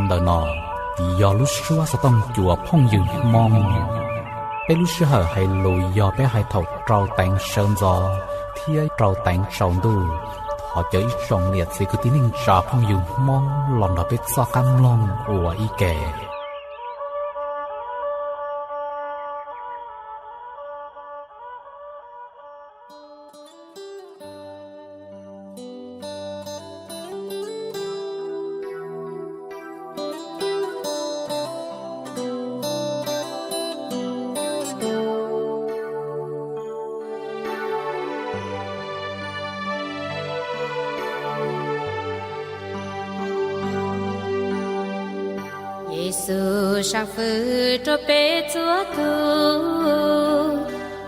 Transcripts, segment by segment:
đời nọ do lúc xưa sẽต้องchùa phong dừng mong bé lúc xưa hay lùi do bé hay thầu trâu tảng sơn gió thia trâu tảng sầu đu họ chơi trồng liệt thì cứ tin hình trà phong dừng mong lòng đó biết do cam long của y kẻ Giêsu sang phứ cho bé chúa tu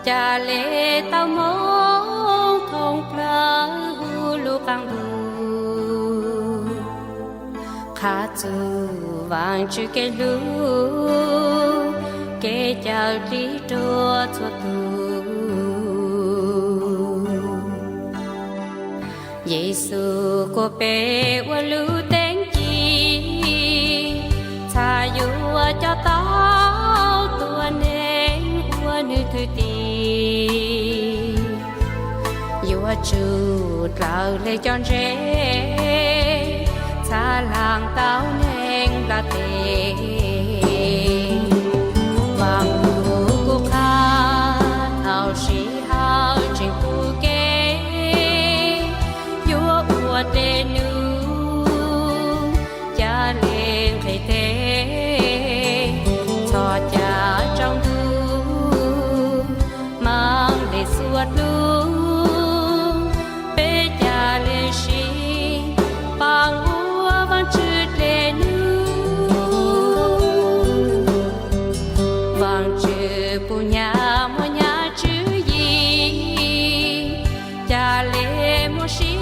cha lệ tao mong thông pla hu lu cang du khá chu vang chữ kê lu kê chào đi chúa tu Giêsu cô bé qua lu ta yêu cho tao tua nên qua nữ thư tì yêu chú trao lấy chọn rễ ta làng tao nên là tề vàng đủ cô khá thảo sĩ hao trình phu kế yêu ua tê nữ cha lên thầy tê trong du mang để suốt lu bé cha lê sĩ bằng ua vang chữ lê nu vang chữ pu nhà mua nhà chữ gì cha lê mua sĩ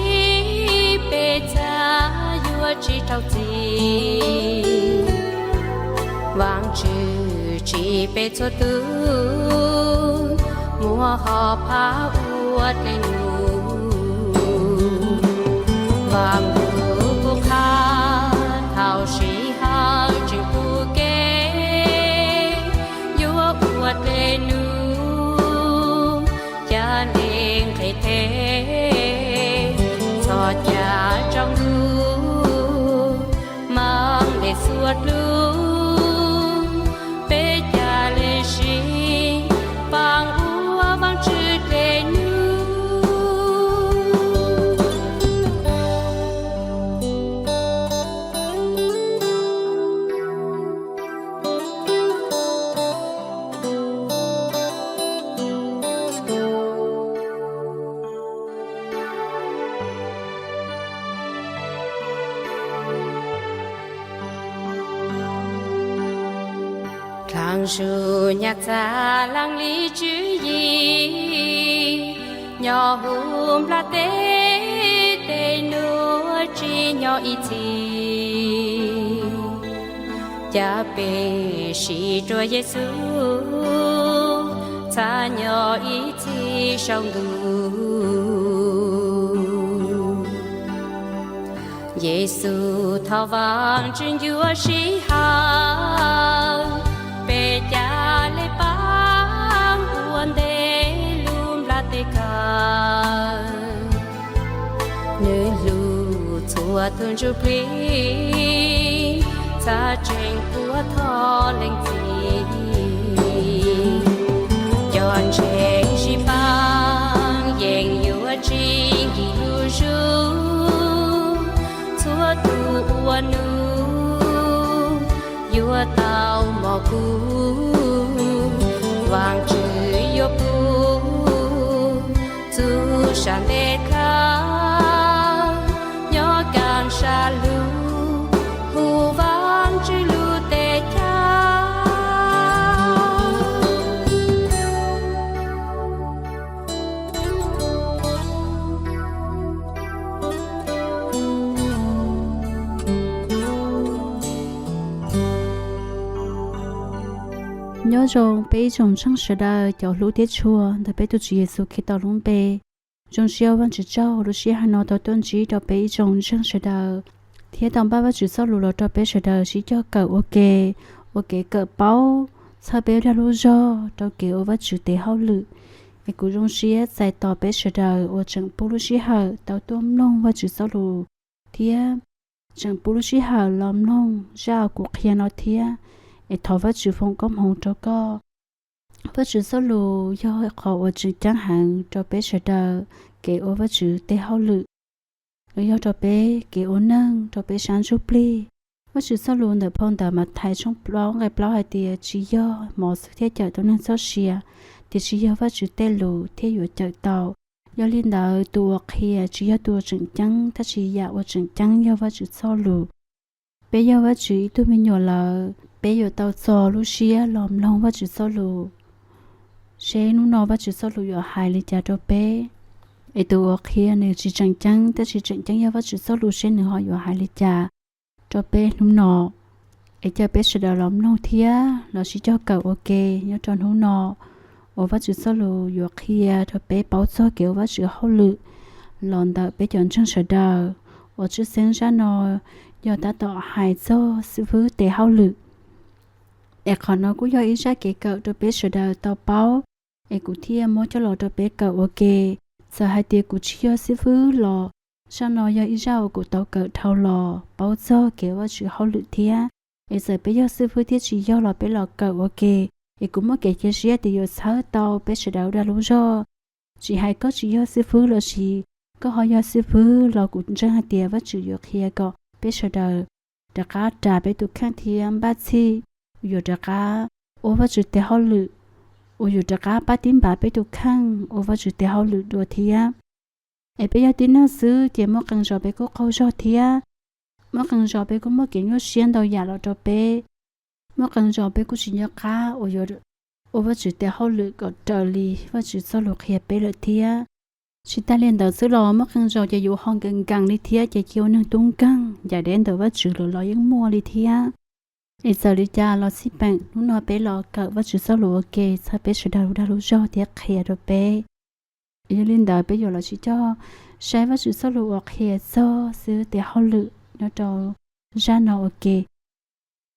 bé cha vua chỉ trao gì vang chữ chỉ bé cho tu mùa họ phá uất lên vàng đủ cô khá thảo sĩ hao chừng phu kế vua uất lên cha nên thầy thế cho cha trong du mang để suốt lưu Làng dù nhạc xa làng lý chữ gì nhỏ hùm là tế tế nua chi nhỏ ý chi cha bê sĩ cho Giêsu cha nhỏ ý chi sông đủ Giêsu thao vang trên vua sĩ hào bé cha lê bang buồn đê lùm la tê ca nơi lù thua thương chú quý cha trình của thọ lệnh gì chọn trình chỉ bang dành yêu trình yêu chú thua tu uan yêu tao mò cú vàng chữ yêu pu tu san lê ca nhỏ càng xa lu hu vang chữ lu tê cha nhớ rằng bây trong trong sự đời cho lũ tiết chùa để bây tôi chỉ Giêsu khi tao luôn bê trong siêu văn chỉ trâu lúc xưa Hà Nội tao tuân chỉ cho bây trong sự đời เทียตอมบ้าว่าจุดซ้อลูเราจะไปเสดชิเจ้าเกิดโอเคเกิดเป้าซาเบลดาลูจอเราเกี่ยวว่าจุดเตะเฮาลือไอ้กูรงเชียใส่ต่อไปเสดโอจังปูลุชิหาเตาต้มลงว่าจุดซ้อลูเทียจังปูลุชิหาล้อมลงเจ้ากูเขียนเอาเทียไอ้ทอว่าจุดฟงก้มหงเจ้าก็ว่าจุดซ้อลูย่อขอว่าจุดจังหังจะไปเสดเกี่ยวว่าจุดเตะเฮาลือแล้วจะไปเกี่ยวนั่งจะไปชั้นชุบลีว่าจุดสรุปเดี๋ยวพงแต่มาไทยช่องปล้องไงปล้องไอเดียจีย่อหมอสุดที่เจอตัวนั้นโซเชียเดี๋ยวจีย่อว่าจุดเตลูที่อยู่เจอเตาย่อลินดาตัวเคียจีย่อตัวจึงจังถ้าจีย่อว่าจึงจังย่อว่าจุดสรุปเปย่อว่าจุดตัวไม่หย่อนละเปย่อเตาซอลูเชียล้อมลงว่าจุดสรุปเชนุนอว่าจุดสรุปอยู่หายเลยจ้าตัวเปไอตัวเคียเนี่ยจีจังแต่จีจังย่อว่าจุดสรุปเชนหนึ่งหอยอยู่หายเลยจ้าcho bé nung nọ, ấy cho bé sẽ đào lắm nông thía, là chỉ cho cậu ok, nhớ tròn hú nọ, ở vắt chữ số lù, vừa kia cho bé bảo cho kiểu vắt chữ hậu lự, lòn đào bé chọn chân sẽ đào, ở chữ sen ra nọ, giờ ta tỏ hài cho sư phụ để hậu lự, ấy còn nó cũng do ý ra cái cậu cho bé sẽ đào tao bảo, ấy cũng thía mua cho lò cho bé cậu ok, giờ hai tia cũng chỉ cho sư phụ lò. Sao nó do ý rau của tàu cỡ thâu lò bao giờ kiểuว่าchữ hậu lự thía ấy giờ bây giờ sư phụ thiết chỉ do lò bé lò cỡ ok ấy cũng mất cái chia sẻ thì giờ sáu tàu bé sẽ đào ra lúa rồi chỉ hay có chỉ do sư phụ là chỉ có hỏi do sư phụ lò cũng chẳng hay tiền với chữ được kia có bé sẽ đào đã cá trả bé tụt khang thiam bát chi giờ đã cá ô với chữ tè hậu lự ô giờ đã cá bát tím bà bé tụt khang ô với chữ tè hậu lự đùa thíaไอ้เปียติน่าซื้อเจียมกังจอไปก็เข้าจอเทียมกังจอไปก็มกินยอเชียนดาวหยาเราจอไปมกังจอไปก็ชินยาค้าโอยโอว่าจุดแต่เขาลือก็เจอลีว่าจุดสรุปเขียไปเลยเทียชิตาเลียนดาวซื้อรอมกังจอจะอยู่ห้องกังลิเทียจะเกี่ยวนึ่งตุ้งกังอย่าเด่นแต่ว่าจุดหล่อยังมัวลิเทียไอ้สลิจาเราสิแปงนุ่นนอไปรอเกิดว่าจุดสรุปโอเคถ้าไปสุดดาวจอเทียเขียเราไปอีลินดาไปอยู่แล้วชิจ่อใช้ว่าจุดสรุปออกเฮียโซซื้อแต่เขาลือเนาะจอจานโอเค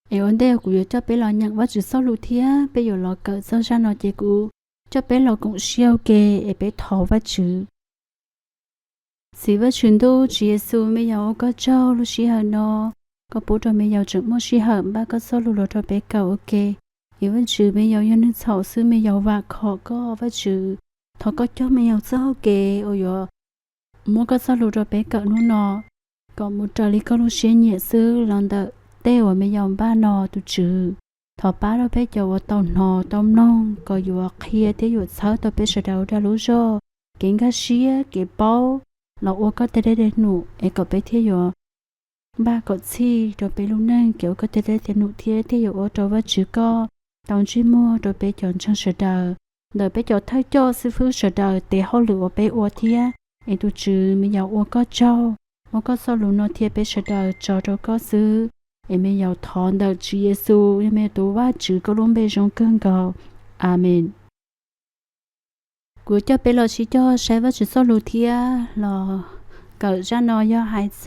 ไอ้วันเดียวกูอยู่จะไปรอยังว่าจุดสรุปเทียไปอยู่รอเกิดโซจานเจกูจะไปรอกงเชียวเกไอ้ไปทอว่าจือสิว่าชุนดูจีเยซูไม่ยาวก็เจ้าลูชิฮานอก็ปูจะไม่ยาวจึงโมชิฮาบ้าก็สรุปเราจะไปเก่าโอเคอีวันจือไม่ยาวยันนึกเฉาซื้อไม่ยาวว่าขอก็ว่าจือทอก็เจ้าไม่เอาเจ้าเกโอยมัวก็สรุปจะไปกับนู่นนอก็มุจลิก็รู้เชียนเนี่ยซื้อหลังเดเต้ว่าไม่ยอมบ้านนอตุจือทอป้าเราไปเจาว่าตอนนอตอมน้องก็อยู่เคลียที่อยู่เช้าตัวไปเสดาได้รู้จ่อเก่งก็เชียเก็บเป้าเราอ้วก็จะได้หนูไอ้ก็ไปเที่ยวบ้าก็ซี่ตัวไปลูกนั่งเกี่ยวก็จะได้หนูเที่ยวที่อยู่ตัวว่าจือก็ตอนจีมัวตัวไปจอนช่างเสดาเดี๋ยวไปจอดท้ายจอซื้อฟื้นเสดเตะเขาหรือว่าไปอวดเทียไอ้ตัวจือไม่ยาวอวดก็เจ้ามันก็สรุปนอเทียไปเสดจอเราก็ซื้อไอ้ไม่ยาวทอนเดจีเยซูยังไม่ตัวว่าจือก็ล้มไปจงเกินเก่าอาเมนกูจะไปรอชิจอใช้ว่าจือสรุปเทียรอเกิดจะนอยหายโซ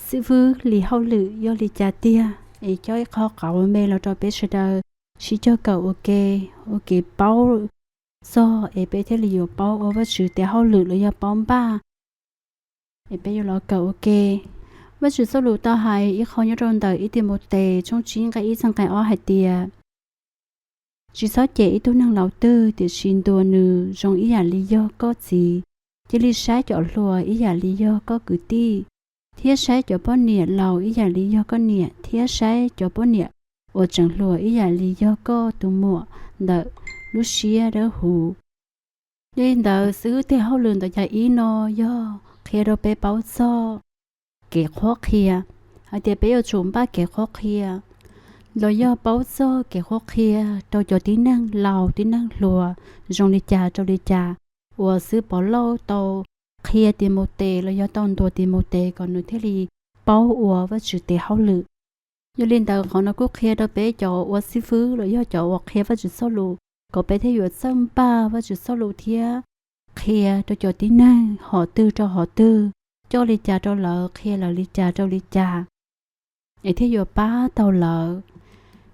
ซื้อฟื้นหลีเขาหรือยอหลีจ่าเตียไอ้จ้อยเขาเก่าไม่เราจะไปเสดชิจอเก่าโอเคเป้าโซเอเปเทลิโยเป้าเอาว่าชื่อแต่เขาหลุดเลยอย่าป้อมบ้าเอเปอยู่รอเก่าโอเคว่าชื่อสรุปต่อให้อีเขายอดรนต่ออีติโมเตจงชิงกับอีสังไก่อ้อหายเตียจีซอเจอีตัวนั่งเหล่าตื้อเดี๋ยวชินตัวนือจงอีหยาลิโยก็จีจิลิใช้จ่อลัวอีหยาลิโยก็กุตี้เทียใช้จ่อป้อนเนียเหล่าอีหยาลิโยก็เนียเทียใช้จ่อป้อนเนียโอจังลัวอีหยาลียก็ตัวมัวเดลูเชียเดหูเดินเดซื้อที่เขาเลือนตัวใหญ่อีนอย่อเคเราไปเป้าซอเกะข้อเคียอาเดียไปเอาจุ่มป้าเกะข้อเคียเราย่อเป้าซอเกะข้อเคียตัวจอที่นั่งเหล่าที่นั่งลัวจงลิจ่าจงลิจ่าวัวซื้อปอเล่าโตเคียติโมเตเราย่อต้นตัวติโมเตก่อนนุเทลีเป้าวัวว่าจุดเตะเขาลือยลินดาของนักกุเคียเราไปจ่อวัดซิฟื้นเราย่อจ่อวัดเคียว่าจุดโซลูก็ไปที่อยู่ซ้ำป้าว่าจุดโซลูเทียเคียตัวจ่อที่นั่งหอตื้อจ่อหอตื้อ เจ้าลิจาเจ้าเหลอเคเหลอลิจาเจ้าลิจาไอ้ที่อยู่ป้าเต่าเหลอ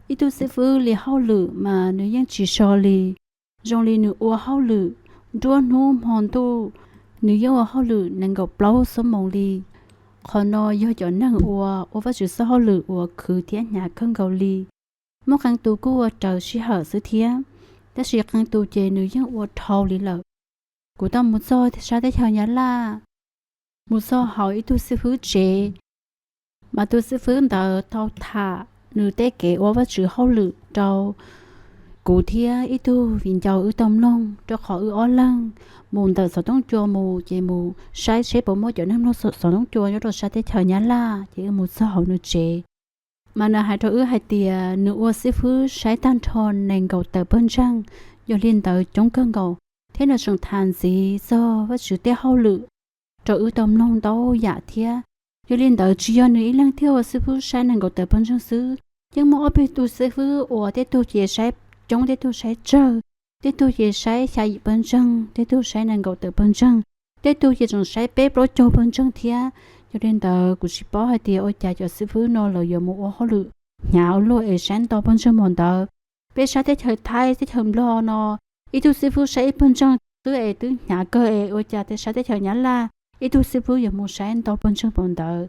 อีตุสิฟื้อลีเฮาหลือมาเนื้อยังจีชอลีจงลีเนื้ออัวเฮาหลือด้วนหูมอนตูเนื้อยังอัวเฮาหลือนังกับเปล่าสมองลีขอนอย่อๆนั่งอัวว่าจุดเฮาหลืออัวคือเทียนหยาเครื่องเกาลีเมื่อครั้งตูกูเจอชิเหอซื้อเทียแต่สิครั้งตูเจเนื้อยังอัวเท่าลีเหลอกูต้องมุดซอที่ชาได้เท่ายันล่ะมุดซอเฮาอีตุสิฟื้อเจมาตุสิฟื้อเดอเท่าท่าnữ tế kếว่าchữ hậu lự trâu cụ thia ít tu viên châu ư tâm long cho khó ư ó lăng mồn tờ sở tông chùa mù chế mù sai chế bộ môi chỗ nam nó sở tông chùa nhớ rồi sai tế thời nhá la chế một sở hậu nữ chế mà nợ hai trâu ư hai tia nữ ô sĩ phứ sai tan thon nền cầu tờ bên răng do liên tờ chống cơn cầu thế là sừng than gì do với chữ tế hậu lự trâu ư tâm long đâu dạ thia yo liên tờ chỉ do nữ lang theo sư phụ sai năng cầu tờ bên trong sư nhưng mà ở bên tu sư phụ ở đây tu chỉ sai trong đây tu sai chờ đây tu chỉ sai sai bên trong đây tu sai năng cầu tờ bên trong đây tu chỉ trong sai bếp rồi cho bên trong thia yo liên tờ cũng chỉ bỏ hai tia ở nhà cho sư phụ nó lời yo mua họ lự nhạo lôi ở sáng to bên trong mòn tờ bé sai thế thời thái thế thầm lo nó ít tu sư phụ sai bên trong tứ ở tứ nhà cơ ở nhà thế sai thế thời nhã la ít tu sư phụ giờ mua sáng to bên trong bọn tờ,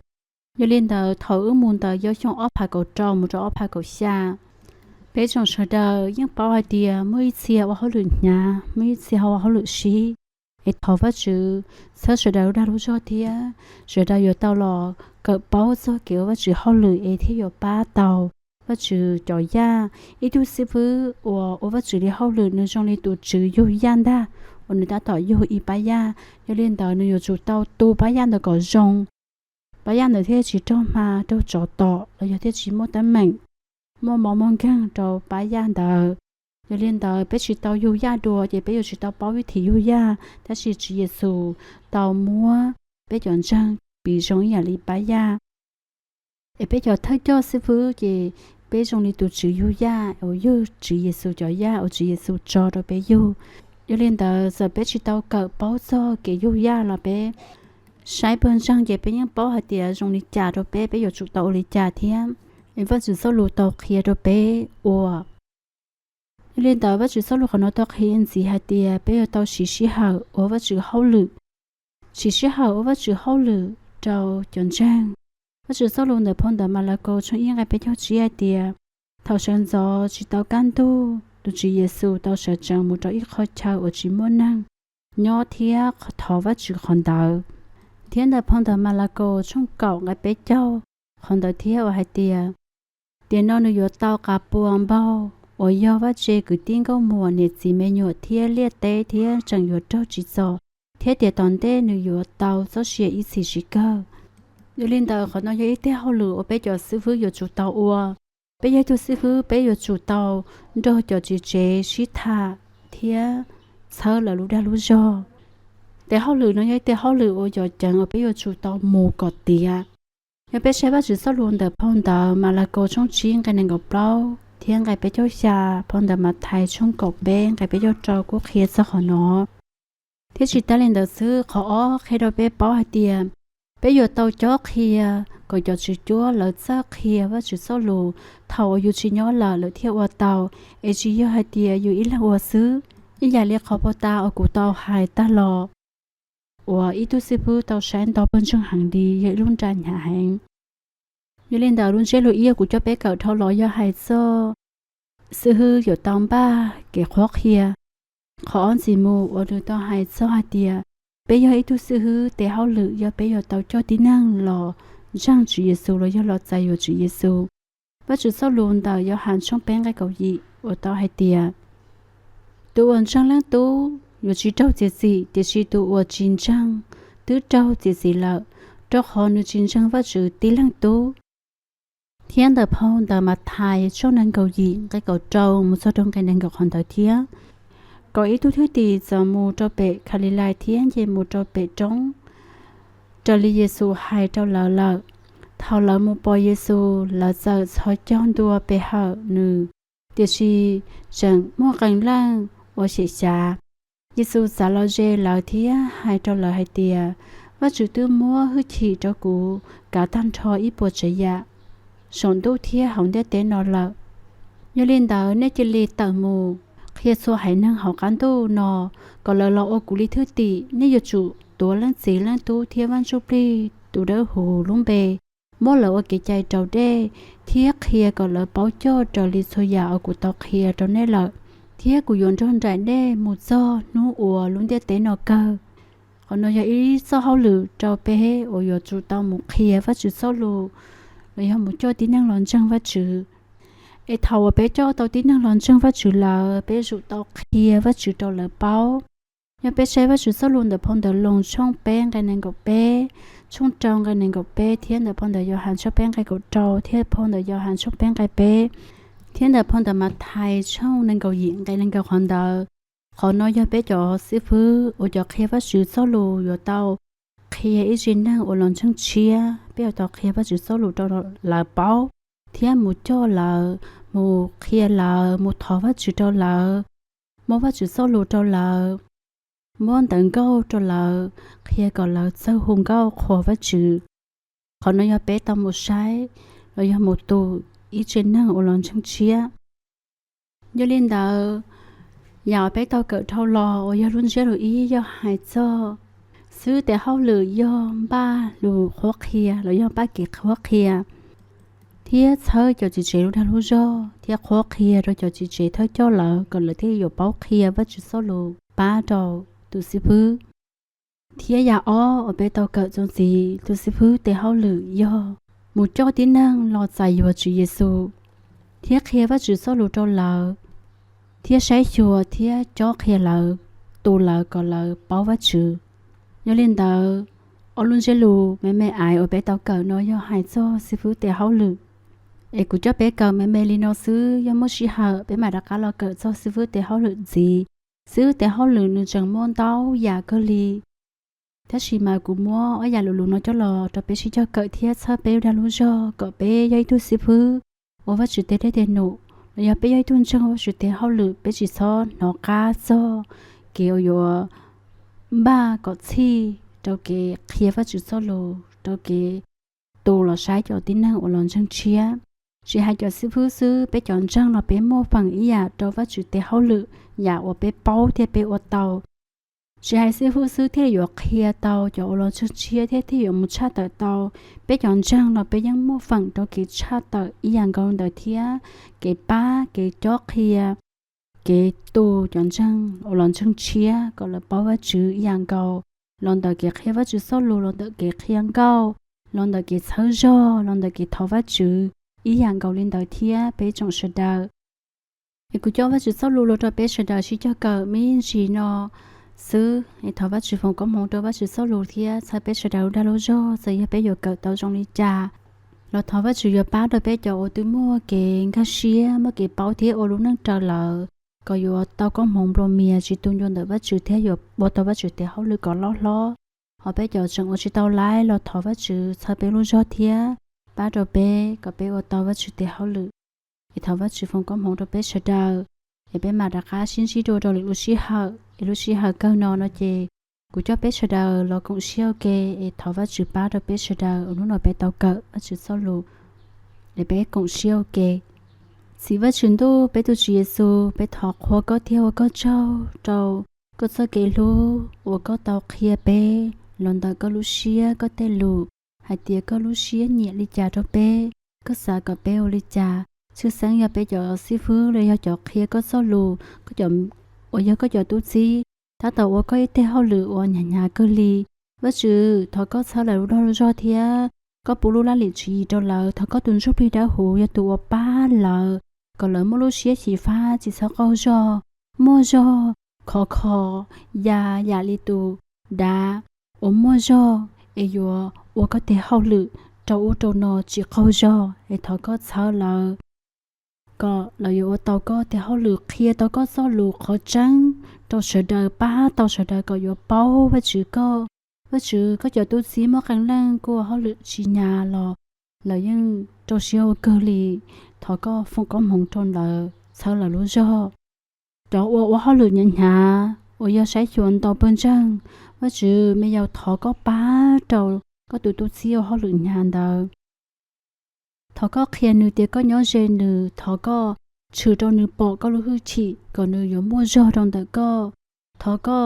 giờ liên tờ thở muốn tờ do trong ốp hai cầu tròn một chỗ ốp hai cầu xa, bé trong sở đờ những bao hai tia mới xia vào họ luyện nhà mới xia vào họ luyện xí, ít thở vắt chữ, sở đờ đã lúc cho tia, sở đờ giờ tàu lò cỡ bao số kiểu vắt chữ họ luyện ấy thì giờ ba tàu vắt chữ cho ya, ít tu sư phụ ở vắt chữ đi họ luyện nơi trong này tụ chữ vô yan da. người ta tỏ yêu y bá ya, cho nên tỏ người chủ tàu tu bá ya được có rong, bá ya được thế chỉ trong mà đâu cho tỏ, là do thế chỉ một tấm mệnh, một món căng cho bá ya được, cho nên tỏ bé chỉ tàu yêu ya đùa, thì bé chỉ tàu bảo vệ thì yêu ya, thế chỉ Giêsu tàu mua bé chọn trang bị rong nhà li bá ya, bé cho thấy cho sư phụ thì bé rong đi tu chữ yêu ya, ở yêu chữ Giêsu cho ya, ở chữ Giêsu cho rồi bé yêu. yo liên tờ giờ bé chỉ tao cỡ bao giờ cái yêu ya là bé sai bên trong cái bé những bao hạt tiền dùng đi trả rồi bé giờ chụp tàu đi trả thêm em vẫn chỉ số lô tàu kia rồi bé yo liên tờ vẫn chỉ số lô nó tàu kia gì hạt tiền bé giờ tàu xí hở ở vẫn chỉ hậu lử xí hở ở vẫn chỉ hậu lử tàu chuẩn trang vẫn chỉ số lô để phong đợt mà là cô trong những cái bé cho chỉ hạt tiền thầu sơn gió chỉ tàu can tu tu chỉ Giêsu tao sợ rằng một chỗ ít khó chịu ở chỉ muốn năng nhỏ thía thọ vắt chữ con đạo thiên đại phong thờ Malaco trong cậu ngay bé châu con đạo thía ở hai tia tiền nó nuôi tao cả buồng bao ở do vắt chê cứ tin câu mùa nhiệt gì mấy nhựa thía liệt tế thía chẳng nhựa trâu chỉ sợ thía tiền toàn tế nuôi tao số xe ít gì chỉ cơ nuôi lên tàu con nó ít tế hậu lửa ở bé cho sư phụ chủ tàu ua bây giờ tôi sư phụ bây giờ chủ tàu rồi cho chị chế sĩ thà thì sợ là lúc đã lúc rồi để họ lừa nó để họ lừa ở giờ chẳng ở bây giờ chủ tàu mù cọt tiệt nhưng bây giờ bắt chỉ sợ luôn để phong tàu mà là cô trong chiến cái này ngọc bao thì cái bây giờ xa phong tàu mà thay trong cột bên cái bây giờ trâu quốc kia sợ họ nó thì chỉ ta lên đầu sư khó khi đó bé bảo hai tiền bây giờ tàu chó kia còn cho chị chúa lỡ sắc kia và chị số lù thầu yêu chị nhỏ lỡ theo ở tàu ấy chỉ yêu hai tia yêu ít là ở xứ ít nhà liệt khó bao ta ở cụ tàu hai ta lò ở ít tu sư phụ tàu sáng tàu bên trong hàng đi vậy luôn tràn nhà hàng như lên tàu luôn chế lụi yêu của cho bé cậu thâu lò do hai xô sư hư yêu tàu ba cái khó kia khó gì mù ở đường tàu hai xô hai tia bây giờ ít tu sư hư để hao lự do bây giờ tàu cho tí năng lò rằng chủ Giêsu là do lọt dài của chủ Giêsu và chủ sau luôn tàu do hàng trong bên cái cầu gì ở tàu hai tia tu ẩn trong lăng tuอยู่ที่เจ้าเจสีเจสีตัวจินจังตื้อเจ้าเจสีละเจ้าคนจินจังว่าจือตีลังตัวเทียนแต่พงแต่มาไทยช่วงนั้นเกาหลีcái cầu trâu một số trong cáiนั้นกับคนต่อเทียcó ý tu thứ tỷ giờ một cho bệ khali lại thiên về một cho bệ trống cho li Giêsu hai cho lợ thao lợ một bò Giêsu là giờ cho chọn đua bệ hở nữ địa chỉ chẳng mua cảnh lang ở xe xa Giêsu giả lo dê lợ thía hai cho lợ hai tia ว่าจืตื้อมัวฮึถีเจ้ากูกาตันทออีปวดจะยะสอนดูเทียของได้เต้นนอนละยลินดาเนจิลีตะมูเคียซัวไหนังเฮากันดูนอก็เลยรอโอกุลิทึตินี่อยู่จุตัวลันสีลันตูเทียวันชุปรีตูเดอหูลุงเบมอเหลอเกใจเจ้าเด้เทียเคียก็เลยเป้าจ่อจอลิโซยาเอากูตอกเคียจนได้ละเทียกูโยนจนใจเด้หมูจ้อนูอัวลุงเดเต้นอเกอคนอยอีซ้อเฮาหรือเจ้าเป้โอยจูตาหมูเคียว่าจื้อซ้อลูเลยเฮาหมูจ่อตินังหลอนจังว่าจื้อไอ้เฒ่าเป้จ่อตอตินังหลอนจังว่าจื้อละเป้จูตอเคียว่าจื้อตอละเป้าอย่าเป้ใช้ว่าจื้อซ้อลุนเดพงเดลงช่องแป้งกันนังกับเป้ช่องจองกันนังกับเป้เทียนเดพงเดยอหันช่องแป้งไก่กับเจ้าเทียนพงเดยอหันช่องแป้งไก่เป้เทียนเดพงเดมาไทยช่องนังกับหญิงไก่นังกับคนเดขอน้อยอย่าเป้จ่อสิฟื้อโอจะเคียว่าจื้อซ้อลูอยู่เต้าเคียอีจินนังโอหลอนช่างเชียเป้ต่อเคียว่าจื้อซ้อลูตอละเป้าเทียนหมูจ่อละหมูเคียละหมูทอว่าจื้อตอละหมูว่าจื้อซ้อลูตอละมอนตังเก้าตอละเคียก็ละเจ้าหงเก้าขอว่าจื้อขอน้อยอย่าเป้ตอหมูใช้แล้วอย่าหมูตูอีจินนังโอหลอนช่างเชียยลินดาอย่าไปต่อเกิดเท่ารออย่ารุ่นเชื่อหรืออีอย่าหายเจ้าซื้อแต่เฮาหรือย่อมบ้าหรือควักเคียหรือย่อมบ้าเก็บควักเคียเทียเธอจะจีเจรู้ทันรู้จ่อเทียควักเคียเราจะจีเจเธอจ่อเหล่าก็เลยที่อยู่เป้าเคียว่าจุดโซโลป้าดอกตุสิพื้เทียอย่าอ้อไปต่อเกิดจงสีตุสิพื้แต่เฮาหรือย่อหมู่จ่อที่นั่งรอใจอยู่จุเยซูเทียเคียว่าจุดโซโลจ่อเหล่าเทียใช้ชัวเทียจ่อเคียเหล่าตูเหล่าก็เหล่าเป้าว่าจือยลินดาอลุนเจลูแม่อายเอาไปเตาเก่าน้อยย่อหายจ้อสิฟูแต่เฮาลึเอกูจะไปเก่าแม่ลินอซื้อยามชิหาไปมาดักกะลอเกิดจ้อสิฟูแต่เฮาลึจีซื้อแต่เฮาลึนึจังม่อนเต้ายาก็ลีถ้าชิมากูมัวอ้อยาลุน้อยจ้อลอจะไปชิจ้อเกิดเทียซะเปดาลุจ้อก็ไปยัยตุสิฟูว่าว่าจุเตได้เดนุอย่าไปยัยตุนจังว่าจุเตเฮาลึไปจิซ้อนอกาจ้อเกี่ยวอยู่บ้าก็ที่เจ้าเกเคียว่าจุดโซโลเจ้าเกตัวเราใช้จอตินังอลอนจังเชียจะให้จอซื้อไปจอนจังเราไปโม่ฟังอีหยาเจ้าว่าจุดเตเฮาลึอยากว่าไปเป้าเทียไปอดเตาจะให้ซื้อเทียอยู่เคียเตาจออลอนจังเชียเทียอยู่มุชาเตเตาไปจอนจังเราไปยังโม่ฟังเจ้าเกชาเตอีหยังกอนเตเทียเกป้าเกจอกเคียเกตูจอนจังอลอนจังเชียก็เลยเป้าว่าจื้ออีหยังเกาลอนตะเกเคียว่าจื้อโซโลลอนตะเกเคียงเกาลอนตะเกเซอจ่อลอนตะเกทอว่าจื้ออีหยังเกาลินตะเทียไปจงชะดาไอ้กูจ่อว่าจื้อโซโลลตะเปชะดาชิจ่อเกามีจีนอซื้อไอ้ทอว่าจื้อฟงก็มองตะว่าจื้อโซโลเทียซะเปชะดาดาโลจ่อซะยะไปอยู่เกาเตาจงลิจาเราทอว่าจื้ออยู่ป้าตะเปจ่อโอตุมัวเกงกะเชียเมื่อเกเป้าเทียโอลุนังจาลาก็อยู่เตาก็มองโปรเมียจิตุนยนแต่ว่าจืดเทียอยู่บ่ตว่าจืดเทียเฮาเลยก็ล้อเอาไปเจาะจังอจิเตาไล่เราทอว่าจืดซะไปรู้จอเทียป้าดอเปก็ไปว่าตว่าจืดเทียเฮาเลยอีทว่าจืดฟงก็มองดอเปชะดาอีไปมาดากาชินชิโดดอลิลุชิฮาอีลุชิฮาก็นอนเจกูจะเปชะดาเราคงเชี่ยวเกอีทว่าจืดป้าดอเปชะดาอุนุนไปเตาเกะว่าจืดซอลูอีไปคงเชี่ยวเกสิว่าฉันดูไปดูเยซูไปถอกหัวก็เที่ยวก็เจ้าก็จะเกลูว่าก็เตาเคียเปลอนตาก็ลูเชียก็เตลูหายเตียก็ลูเชียเนี่ยลิจาตัวเปก็สาก็เปโอลิจาชื่อสังอย่าไปจ่อซิฟื้อเลยอย่าจ่อเคียก็ซ้อลูก็จ่อโอยก็จ่อตุซีถ้าแต่ว่าก็เตเฮาหรือว่าหยาก็ลีว่าจื้อทอก็ซาแล้วรอจอเทียก็ปูรุลาลิจีดอลทอก็ตุนชุบลีดาหูอย่าตัวป้าละก็เลยมลูเชียสีฟ้าจิสกอจอโมจอคอยาลิตูดาโอโมจอเอโยว่าก็เตเฮาหรือเจ้าอุตโนจิเขาจอไอทอก็เช้าละก็เราอยู่ว่าเตาก็เตเฮาหรือเคลียเตาก็ซ้อลูกเขาจังเตาเฉดป้าเตาเฉดก็อยู่เป้าว่าจื้อก็จะตู้ซีมาข้างล่างก็เฮาหรือชิญาลอแล้วยังเจ้าเชียวเกลีทอก็ฟงก็มองจนเลยเช้าละรู้จ่อเจ้าว่าเฮาหรือหยา我要ใช้ชวนต่อเปิ้นจังว่าจือไม่ยาวทอก็ป้าเจ้าก็ตุตุเสียวเฮาหลุนงานดาทอก็เขียนนึเตก็ย้อนเจนึทอก็ชื่อตอนนึปอก็รู้ฉิก็นึยมัวจอตอนตะก็ทอก็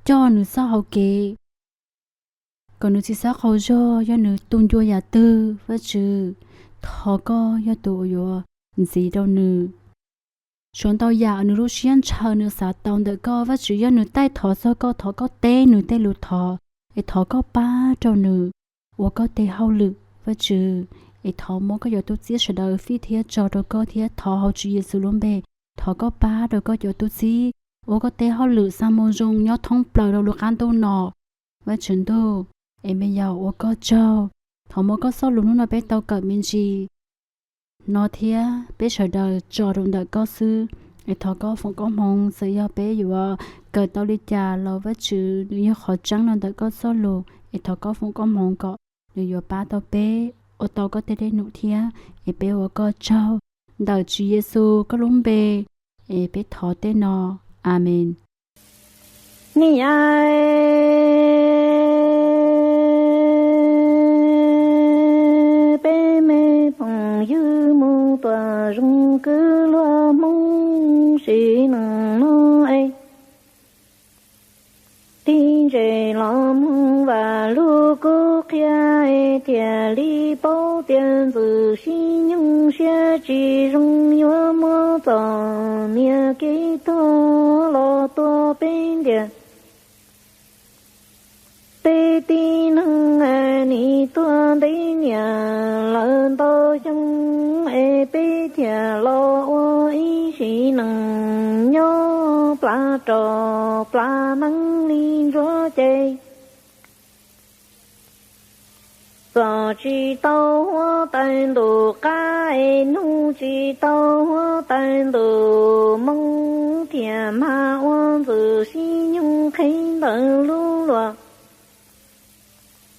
จ้อนึซาเฮาเกก็นึสิซาเขาจ้อยานึตุนยัวยาตื้อว่าจือทอก็ยาตัวยัวสีดอนึชวนต่อยานึรู้เชียนชานึสาตอนตะก็ว่าจือยานึใต้ทอซอก็ทอก็เตนึเตลุทอไอทอก็ป้าเจ้านึ我ก็เตเฮาลึกว่าจือไอทอมก็อยู่ตุซีสดาฟีเทียจอดก็เทียทอเฮาจือเยซูลมเบทอก็ป้าดก็อยู่ตุซี我ก็เตเฮาลึก3โมงจงยอท้องเปล่าเราลูกอันโตนอว่าฉันโตไอไม่ยาว我ก็เจ้าทอมก็ซ้อลุนนอเปตอกับมินจีนอเทียเปสดาจอดงดก็ซื้อไอทอก็ฟงก็มองเสียเปอยู่ว่าเกิดตอลิจาเราว่าจือนี่ขอจังนอก็ซ้อลุไอทอก็ฟงก็มองก็หรืออยู่ป้าตอเป้โอตอก็เตได้หนุเทียเอเป้วก็เจ้าดาวจีเยซูก็ล้มเบเอเป้ทอเตนออาเมนนี่ไอเป้เมพงยืมตัวรุงกือลัวมงสีหนังโนไอ听着老母话路过开田里包点子新用些几种月末早年给他老多变点对的能爱你多的年人到用爱被天老我一时能要ปลาจอปลานังลิงรัวใจ早知道我单独该努知道我单独梦天马王子心用看灯路落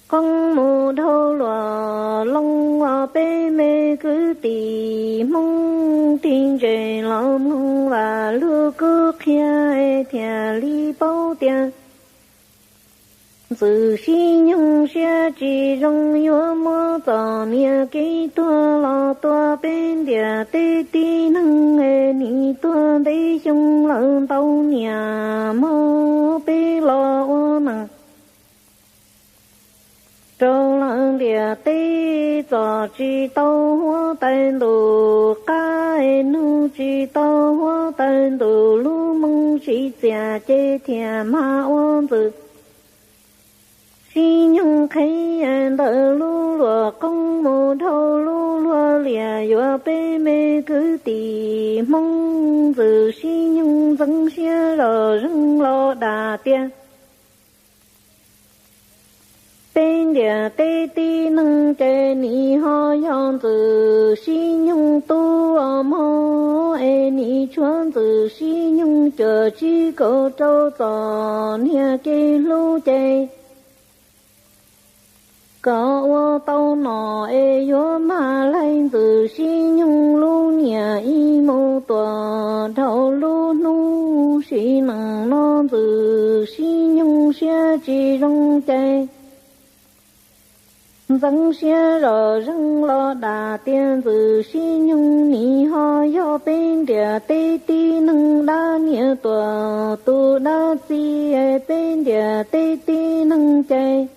公木头落龙我被每个地梦听着老母话路过开田里包点自信用些几种月末早年给多老多变的对的能爱你多的胸冷到年莫被老我能周冷的对早知道我单独该努知道我单独路梦是家这天马王子心用开眼的路落公木头路落连月被每个地梦子心用增些了人老大点变的对的能给你好样子信用多么爱你穿子信用这几个周早年给路在搞我到哪爱有马来子信用路年一毛多头路路是能浪子信用些几种在增些了人了大点子信用你好要变的对的能大年多多大几变的对的能在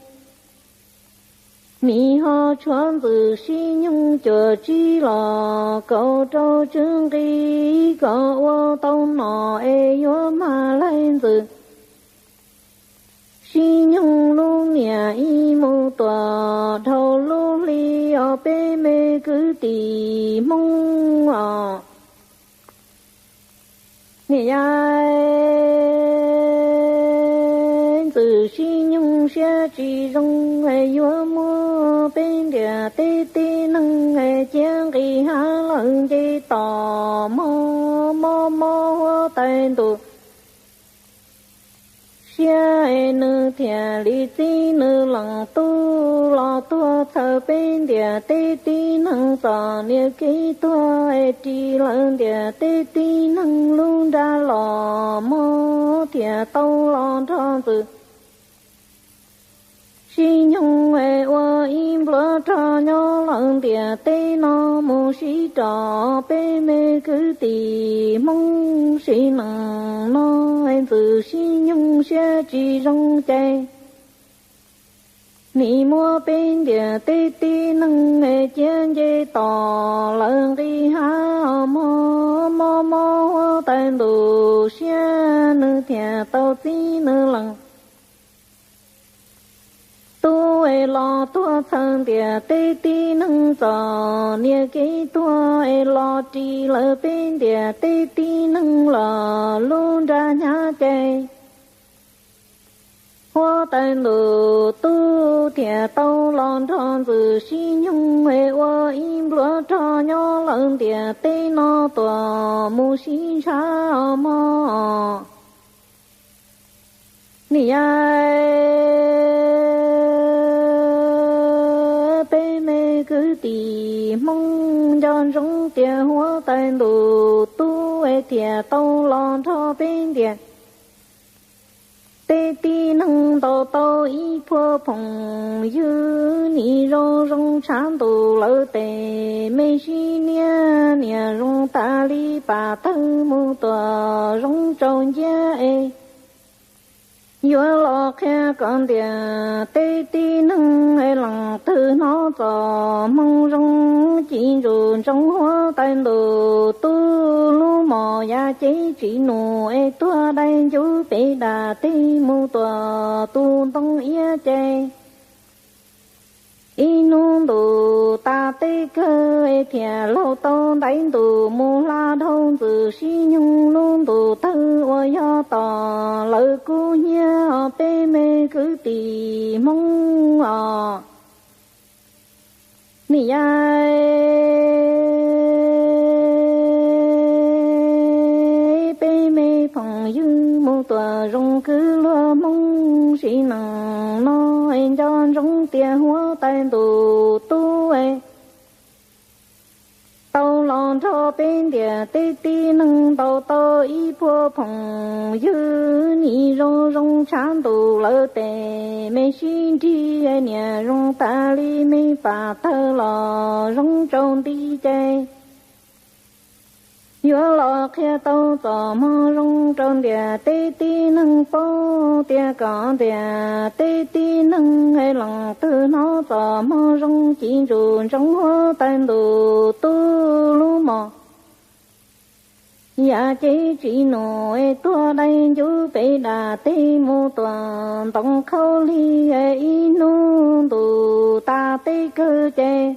你好穿子信用这几了高州正给高我到哪爱有马来子信用路年一毛多头路里要被每个地梦啊你爱自信用些几种爱有么变的对对能爱讲给下人的大么么么单独 xe nữ thia lý chi nữ lăng tu lo tua thơ bên địa tê tí nâng gió nia ký tua chi lăng địa tê tí nâng luôn ra lò mô thia tâu lo tròn từ xí nhung wa im bờ trò nhỏ lăng địa tê nó mô xí trò bê mê cứ tì mong xí nâng nó từ xí nhung xe chỉ rong chạy nì mua bên địa tê tê nâng chén dê tò lợn đi há mò mò mò tên đồ xe nữ thia tàu tí nữ lăng tu lo tua thân địa tê tê nâng giò nia kê tua lo trì lỡ bên địa tê tê nâng lò luôn ra nhá chạy hoa tên đồ tu thia tâu lon tròn từ xí nhung hoa im lúa trò nhỏ lợn địa tê nó tòa mù xí xa mò nì cứ tì mong tròn rong tia hoa tên đồ tu thia tâu lon trò bên địa tê tì nâng tàu tàu y phô phong yu nì rong rong chán đồ lỡ tê mê xí nia nia rong ta li bà thân mù tòa rong tròn gia yo lo khe con địa tê tì nâng lăng tư nó giò mong rong chỉ rùn trong hoa tên đồ tu lu mò ya chế chỉ nụ tua đai chú bê đà tê mù tòa tu tông ia chê y nung đồ ta tê cơ thia lô tôn đánh đồ mù la thông từ xí nhung nung đồ tư ô yo tò lỡ cu nhia bê mê cứ tì mong nì bê mê phòng dư mù tòa rong cứ lúa mong xí nằng nó cho rong tia hoa tên đồ tu tàu lon cho bên địa tê tê nâng tàu tàu y phô phong dư nì rong rong chán đồ lỡ tê mê xin chi nè rong ta li mê bà thơ lò rong trông đi chê yo lo khe tàu giò mò rong trông địa tê tê nâng bó tia con địa tê tê nâng lăng tư nó giò mò rong chỉ rùn trong hoa tên đồ tu lu mò ya chế chỉ nụ tua đây chú bê đà tê mô toàn tổng khâu ly y nụ tù ta tê cơ chê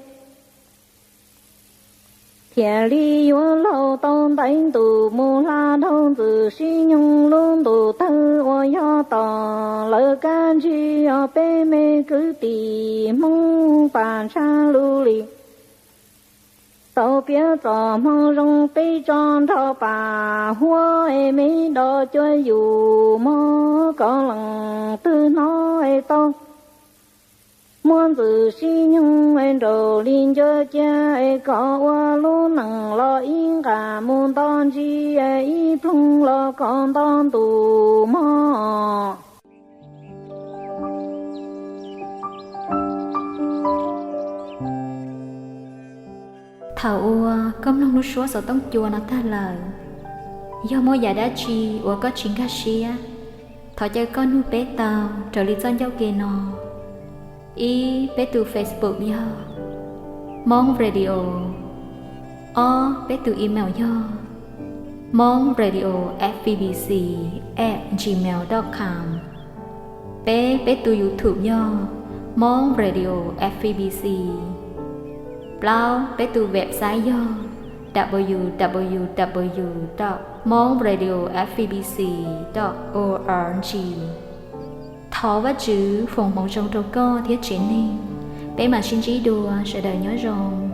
thia li yo lo tôn đánh tù mô la thông từ xí nhung luôn tù thơ ô yo tò lỡ can chi yo bê mê cứ tì mong bàn sa lưu lì tàu bia giò mong rong bê tròn thọ bà hoa mê đo chơi dù mò có lăng tư nó tông muôn từ xí nhung đồ linh cho cha có qua lô nặng lo in cả muôn ton chi y plung lo con ton tù mò thảo công long nu số sở tông chùa nó ta lời do mỗi giờ đã chi và có chuyện cá xia thọ chơi con nu bé tàu trở lý dân giao kê nó y bé từ Facebook yo mong radio o bé từ email yo mong radio fbbc@gmail.com bé từ YouTube yo mong radio fbbc Blau bé từ website yo www.mongradiofbbc.org thọ và chữ phòng mong trong trâu co thiết chiến nên bé mà xin trí đùa sẽ đời nhớ rồng